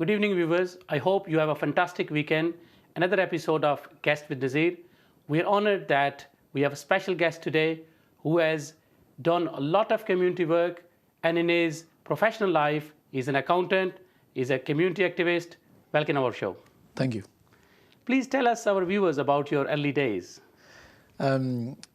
Good evening, viewers. I hope you have a fantastic weekend. Another episode of Guest with Nazir. We are honored that we have a special guest today who has done a lot of community work, and in his professional life, he's an accountant, he's a community activist. Welcome to our show. Thank you. Please tell us, our viewers, about your early days.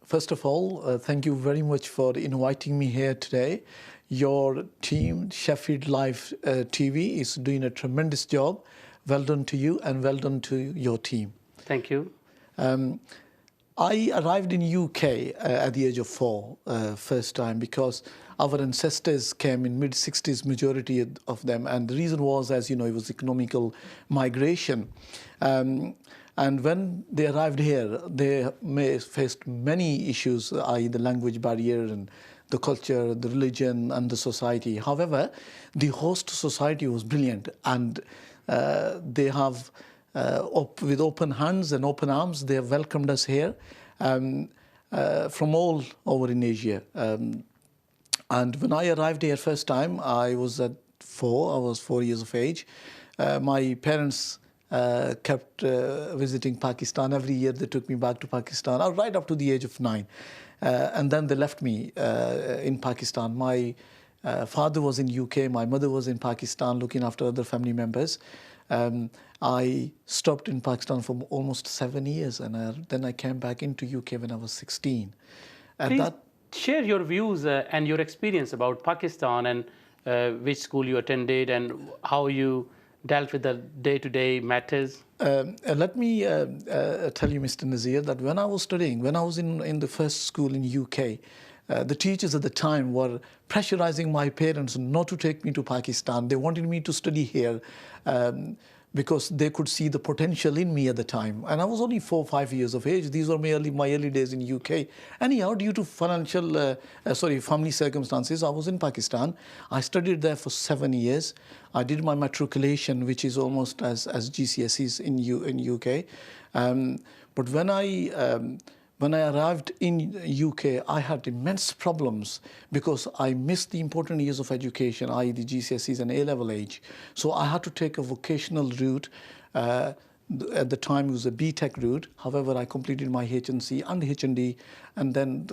First of all, thank you very much for inviting me here today. Your team, Sheffield Live TV, is doing a tremendous job. Well done to you and well done to your team. Thank you. I arrived in UK at the age of 4, first time, because our ancestors came in mid-60s, majority of them, and the reason was, as you know, it was economical migration. And when they arrived here, they faced many issues, i.e. the language barrier and the culture, the religion and the society. However, the host society was brilliant, and they have, with open hands and open arms, they have welcomed us here from all over in Asia. And when I arrived here first time, I was 4 years of age. My parents kept visiting Pakistan. Every year they took me back to Pakistan, right up to the age of 9. And then they left me in Pakistan. My father was in UK, my mother was in Pakistan looking after other family members. I stopped in Pakistan for almost 7 years, and then I came back into UK when I was 16. Please share your views and your experience about Pakistan, and which school you attended and how you dealt with the day-to-day matters. Let me tell you, Mr. Nazir, that when I was studying, when I was in the first school in UK, the teachers at the time were pressurizing my parents not to take me to Pakistan. They wanted me to study here because they could see the potential in me at the time. And I was only 4 or 5 years of age. These were my early days in UK. Anyhow, due to family circumstances, I was in Pakistan. I studied there for 7 years. I did my matriculation, which is almost as GCSEs in UK. But when I arrived in UK, I had immense problems because I missed the important years of education, i.e. the GCSEs and A-level age. So I had to take a vocational route. At the time, it was a BTEC route. However, I completed my HNC and HND, and then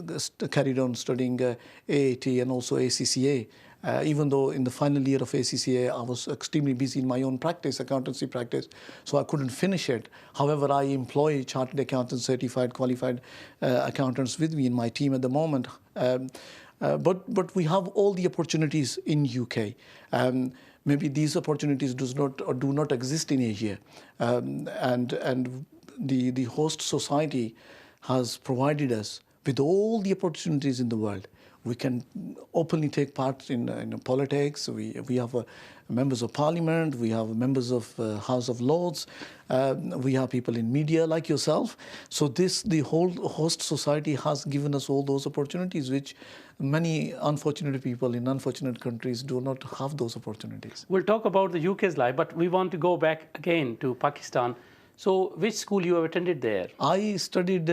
carried on studying AAT and also ACCA. Even though in the final year of ACCA, I was extremely busy in my own practice, accountancy practice, so I couldn't finish it. However, I employ chartered accountants, certified, qualified accountants with me in my team at the moment. But we have all the opportunities in UK. Maybe these opportunities do not exist in Asia. And the host society has provided us with all the opportunities in the world. We can openly take part in politics. We have members of parliament. We have members of House of Lords. We have people in media like yourself. So the whole host society has given us all those opportunities, which many unfortunate people in unfortunate countries do not have those opportunities. We'll talk about the UK's life, but we want to go back again to Pakistan. So which school you have attended there? I studied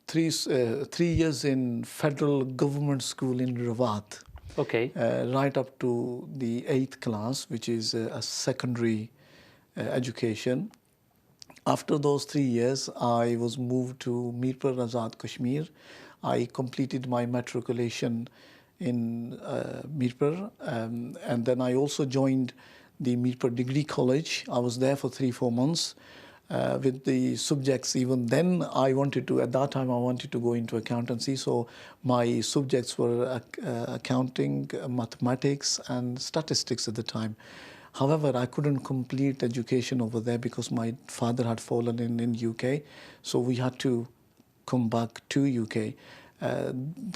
3 years in federal government school in Rawat. Okay. Right up to the 8th class, which is a secondary education. After those 3 years, I was moved to Mirpur, Azad Kashmir. I completed my matriculation in Mirpur, and then I also joined the Mirpur Degree College. I was there for 3-4 months. With the subjects, even then at that time I wanted to go into accountancy, so my subjects were accounting, mathematics and statistics at the time. However, I couldn't complete education over there because my father had fallen in UK, so we had to come back to UK.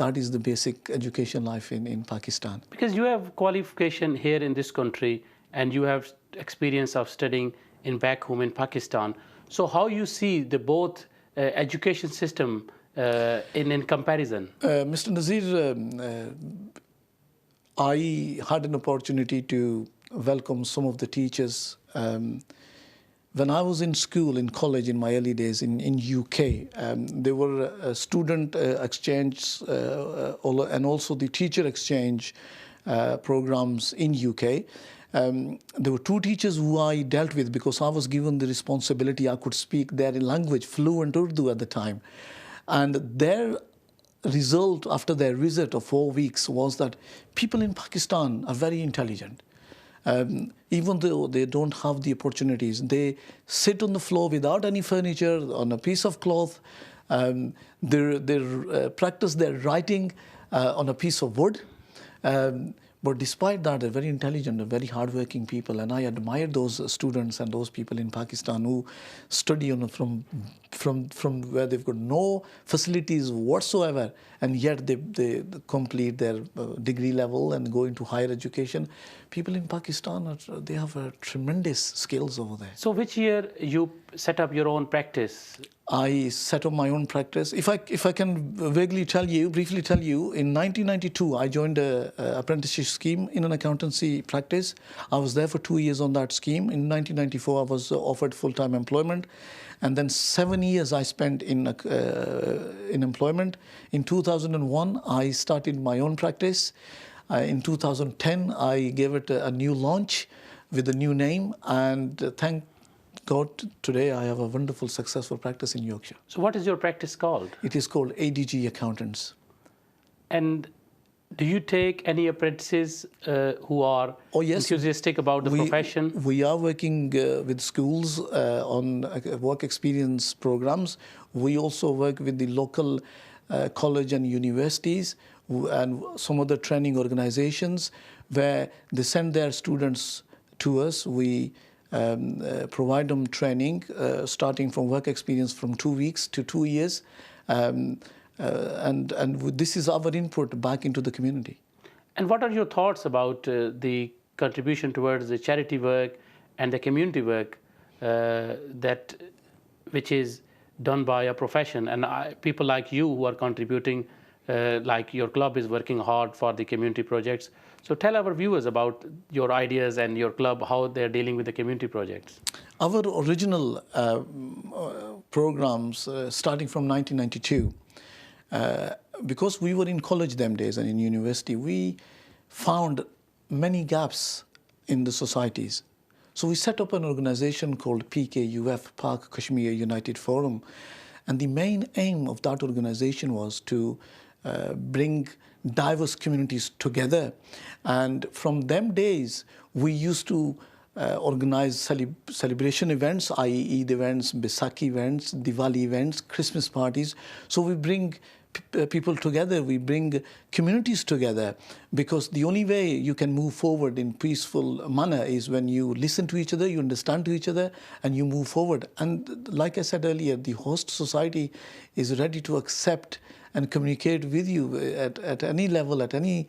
That is the basic education life in Pakistan. Because you have qualification here in this country and you have experience of studying in back home in Pakistan. So how you see the both education system in comparison? Mr. Nazir, I had an opportunity to welcome some of the teachers. When I was in school, in college, in my early days in UK, there were student exchange and also the teacher exchange programs in UK. There were two teachers who I dealt with because I was given the responsibility. I could speak their language, fluent Urdu at the time. And their result after their visit of 4 weeks was that people in Pakistan are very intelligent. Even though they don't have the opportunities, they sit on the floor without any furniture, on a piece of cloth. They practice their writing on a piece of wood. But despite that, they're very intelligent and very hardworking people. And I admire those students and those people in Pakistan who study from where they've got no facilities whatsoever, and yet they complete their degree level and go into higher education. People in Pakistan, they have tremendous skills over there. So which year you set up your own practice? I set up my own practice. If I can briefly tell you, in 1992, I joined an apprenticeship scheme in an accountancy practice. I was there for 2 years on that scheme. In 1994, I was offered full-time employment. And then 7 years I spent in employment. In 2001, I started my own practice. In 2010, I gave it a new launch with a new name. And thank God, today I have a wonderful, successful practice in Yorkshire. So what is your practice called? It is called ADG Accountants. And do you take any apprentices who are enthusiastic about the profession? We are working with schools on work experience programs. We also work with the local college and universities and some other training organizations where they send their students to us. We provide them training starting from work experience from 2 weeks to 2 years. And this is our input back into the community. And what are your thoughts about the contribution towards the charity work and the community work which is done by a profession, and people like you who are contributing, like your club is working hard for the community projects? So tell our viewers about your ideas and your club, how they're dealing with the community projects. Our original programs starting from 1992, because we were in college them days and in university, we found many gaps in the societies. So we set up an organization called PKUF, Pak Kashmir United Forum. And the main aim of that organization was to bring diverse communities together. And from them days, we used to organize celebration events, i.e. Eid events, Baisakhi events, Diwali events, Christmas parties. So we bring people together, we bring communities together, because the only way you can move forward in peaceful manner is when you listen to each other, you understand to each other, and you move forward. And like I said earlier, the host society is ready to accept and communicate with you at any level, at any...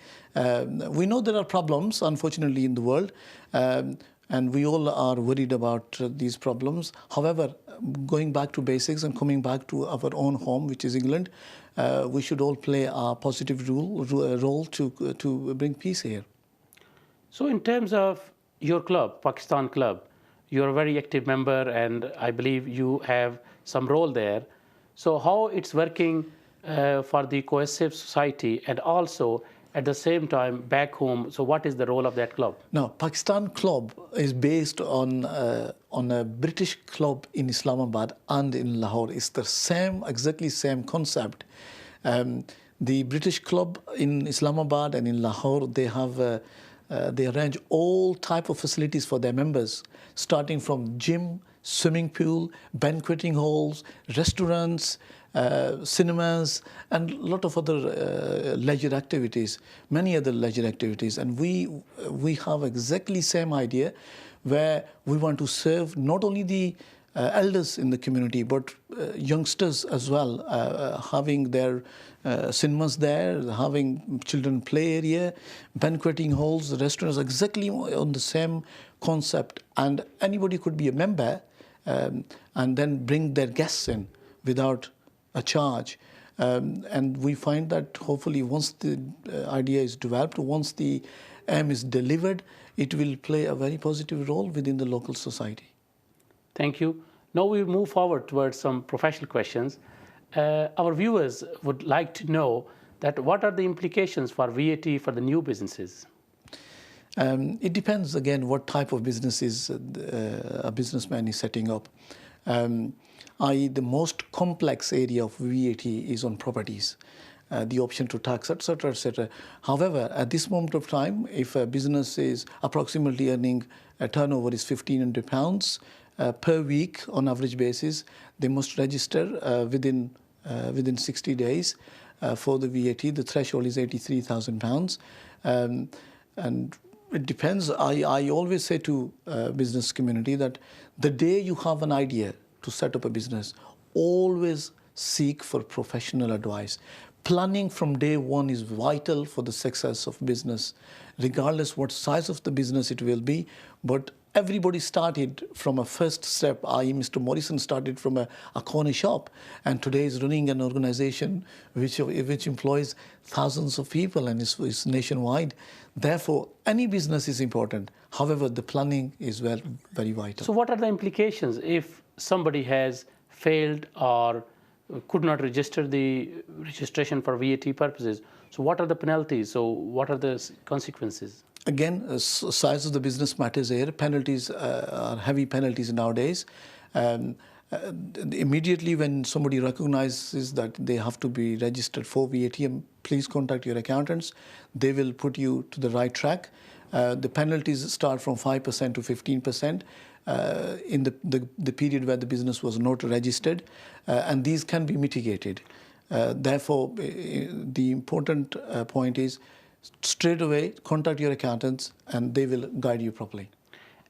we know there are problems, unfortunately, in the world, and we all are worried about these problems. However, going back to basics and coming back to our own home, which is England, we should all play a positive role to bring peace here. So in terms of your club, Pakistan Club, you're a very active member, and I believe you have some role there. So how it's working for the cohesive society, and also at the same time back home, so what is the role of that club? Now, Pakistan Club is based on a British club in Islamabad and in Lahore. It's the same, exactly same concept. The British club in Islamabad and in Lahore, they have they arrange all type of facilities for their members, starting from gym, swimming pool, banqueting halls, restaurants, cinemas, and a lot of other leisure activities, many other leisure activities. And we have exactly same idea, where we want to serve not only the elders in the community, but youngsters as well, having their cinemas there, having children play area, banqueting halls, restaurants, exactly on the same concept. And anybody could be a member and then bring their guests in without a charge. And we find that hopefully once the idea is developed, once the aim is delivered, it will play a very positive role within the local society. Thank you. Now we move forward towards some professional questions. Our viewers would like to know that what are the implications for VAT for the new businesses? It depends, again, what type of businesses a businessman is setting up. The most complex area of VAT is on properties, the option to tax, etc., etc. However, at this moment of time, if a business is approximately earning a turnover is £1,500 per week on average basis, they must register within 60 days for the VAT. The threshold is £83,000. And it depends. I always say to business community that the day you have an idea to set up a business, always seek for professional advice. Planning from day one is vital for the success of business, regardless what size of the business it will be. But everybody started from a first step, i.e. Mr. Morrison started from a corner shop, and today is running an organization which employs thousands of people and is nationwide. Therefore, any business is important. However, the planning is very, very vital. So what are the implications if somebody has failed or could not register the registration for VAT purposes? So what are the penalties? So what are the consequences? Again, size of the business matters here. Penalties are heavy penalties nowadays. Immediately when somebody recognizes that they have to be registered for VAT, please contact your accountants. They will put you to the right track. The penalties start from 5% to 15%. In the period where the business was not registered, and these can be mitigated. Therefore, the important point is straight away contact your accountants and they will guide you properly.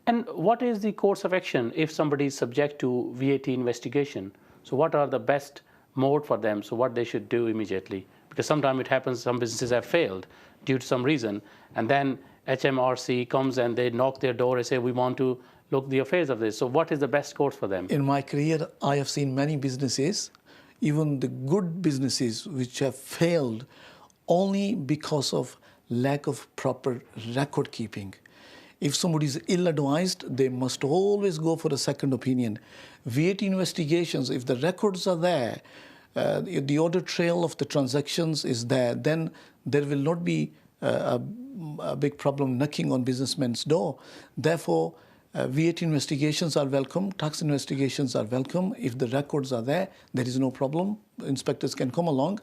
And what is the course of action if somebody is subject to VAT investigation? So what are the best mode for them? So what they should do immediately? Because sometimes it happens some businesses have failed due to some reason, and then HMRC comes and they knock their door and say, we want to look the affairs of this. So what is the best course for them? In my career, I have seen many businesses, even the good businesses, which have failed only because of lack of proper record keeping. If somebody is ill-advised, they must always go for a second opinion. VAT investigations, if the records are there, the audit trail of the transactions is there, then there will not be a big problem knocking on businessmen's door. Therefore, VAT investigations are welcome, tax investigations are welcome. If the records are there, there is no problem. Inspectors can come along,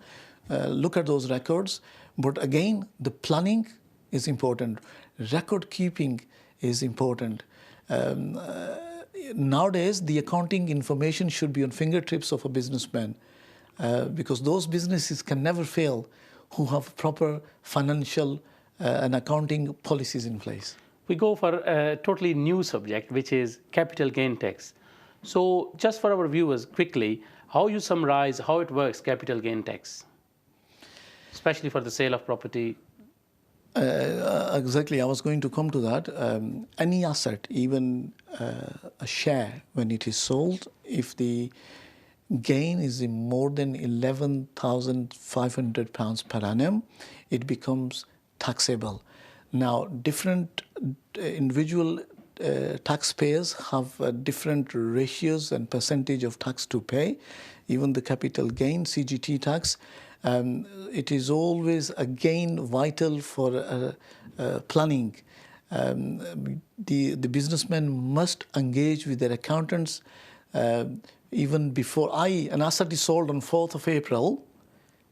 look at those records. But again, the planning is important. Record keeping is important. Nowadays, the accounting information should be on fingertips of a businessman because those businesses can never fail who have proper financial and accounting policies in place. We go for a totally new subject, which is capital gain tax. So just for our viewers, quickly, how you summarize how it works, capital gain tax, especially for the sale of property? Exactly, I was going to come to that. Any asset, even a share, when it is sold, if the gain is more than £11,500 per annum, it becomes taxable. Now, different individual taxpayers have different ratios and percentage of tax to pay. Even the capital gain, CGT tax, it is always again vital for planning. The businessman must engage with their accountants even before an asset is sold on 4th of April,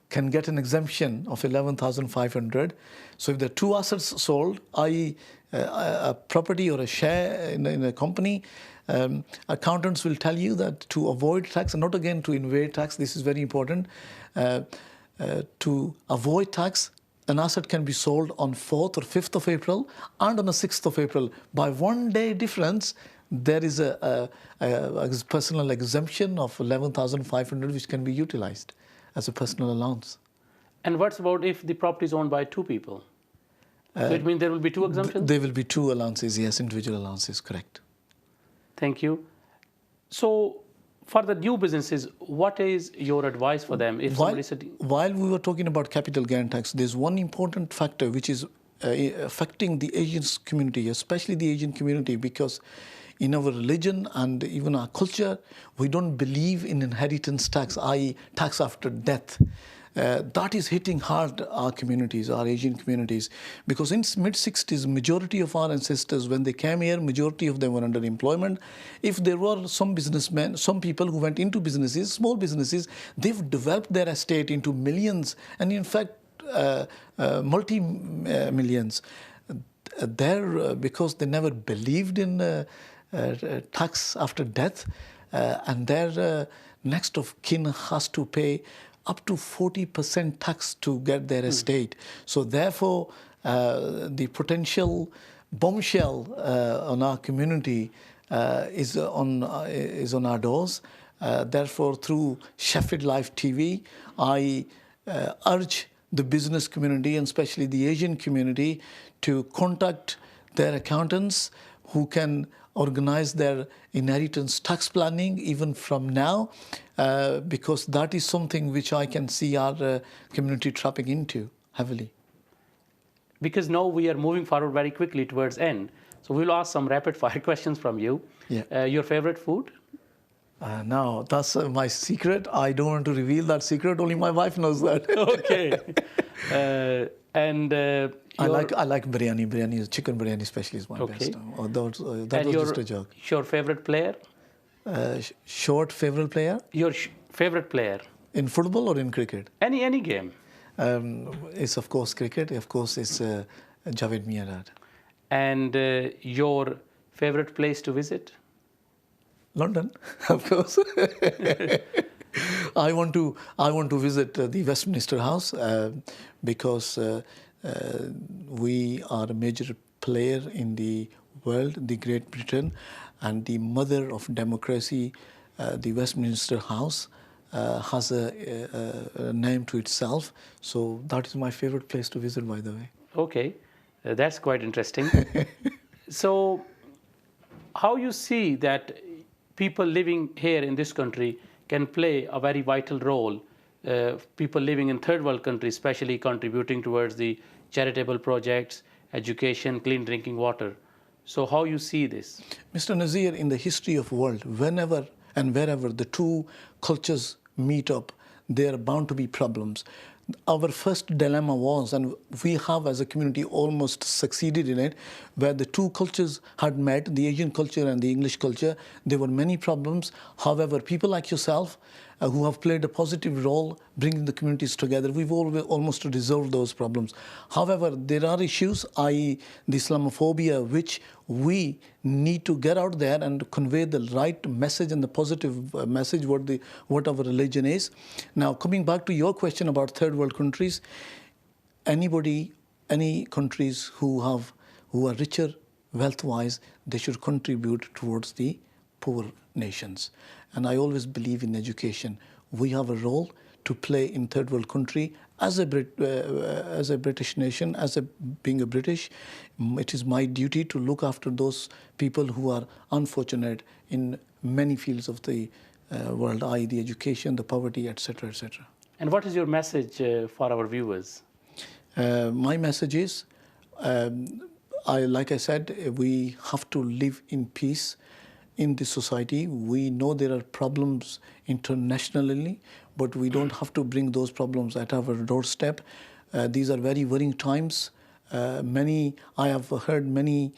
can get an exemption of 11,500. So if there are two assets sold, i.e. a property or a share in a company, accountants will tell you that to avoid tax, and not again to evade tax, this is very important, to avoid tax, an asset can be sold on 4th or 5th of April and on the 6th of April. By 1 day difference, there is a personal exemption of 11,500 which can be utilized as a personal allowance. And what's about if the property is owned by two people? So it means there will be two exemptions? There will be two allowances, yes, individual allowances, correct. Thank you. So for the new businesses, what is your advice for them? If while we were talking about capital gain tax, there's one important factor which is affecting the Asian community, especially the Asian community, because in our religion and even our culture, we don't believe in inheritance tax, i.e. tax after death. that is hitting hard our communities, our Asian communities, because in mid-60s, majority of our ancestors, when they came here, majority of them were under employment. If there were some businessmen, some people who went into businesses, small businesses, they've developed their estate into millions, and in fact, multi-millions. Because they never believed in tax after death, and their next of kin has to pay up to 40% tax to get their estate. So therefore, the potential bombshell on our community is on our doors. Therefore, through Sheffield Live TV, I urge the business community, and especially the Asian community, to contact their accountants who can organize their inheritance tax planning even from now, because that is something which I can see our community trapping into heavily. Because now we are moving forward very quickly towards end, so we'll ask some rapid fire questions from you. Yeah. Your favorite food? Now, that's my secret. I don't want to reveal that secret. Only my wife knows that. Okay. I like biryani. Biryani, chicken biryani especially, is my best. That was just a joke. Your favorite player? Short favorite player? Your favorite player? In football or in cricket? Any game. It's of course cricket. Of course, it's Javed Miandad. And your favorite place to visit? London, of course. I want to visit the Westminster House because we are a major player in the world, the Great Britain, and the mother of democracy, the Westminster House, has a name to itself. So that is my favorite place to visit, by the way. Okay, that's quite interesting. So, how you see that people living here in this country can play a very vital role, people living in third world countries, especially contributing towards the charitable projects, education, clean drinking water. So how you see this? Mr. Nazir, in the history of the world, whenever and wherever the two cultures meet up, there are bound to be problems. Our first dilemma was, and we have as a community almost succeeded in it, where the two cultures had met, the Asian culture and the English culture. There were many problems. However, people like yourself, who have played a positive role bringing the communities together, we've almost resolved those problems. However, there are issues, i.e. the Islamophobia, which we need to get out there and convey the right message and the positive message, what our religion is. Now, coming back to your question about third world countries, any countries who are richer wealth-wise, they should contribute towards the poor nations. And I always believe in education. We have a role to play in third world country as a British nation, being a British. It is my duty to look after those people who are unfortunate in many fields of the world, i.e. the education, the poverty, etc., etc. And what is your message for our viewers? My message is, like I said, we have to live in peace in this society. We know there are problems internationally, but we don't have to bring those problems at our doorstep. These are very worrying times. I have heard many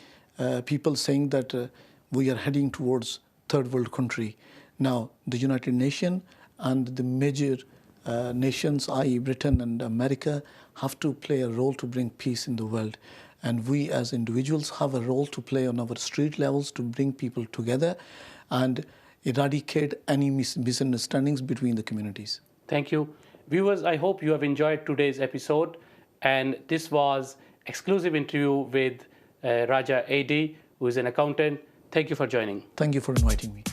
people saying that we are heading towards third world country. Now, the United Nations and the major nations, i.e. Britain and America, have to play a role to bring peace in the world. And we as individuals have a role to play on our street levels to bring people together and eradicate any misunderstandings between the communities. Thank you. Viewers, I hope you have enjoyed today's episode. And this was exclusive interview with Raja A.D., who is an accountant. Thank you for joining. Thank you for inviting me.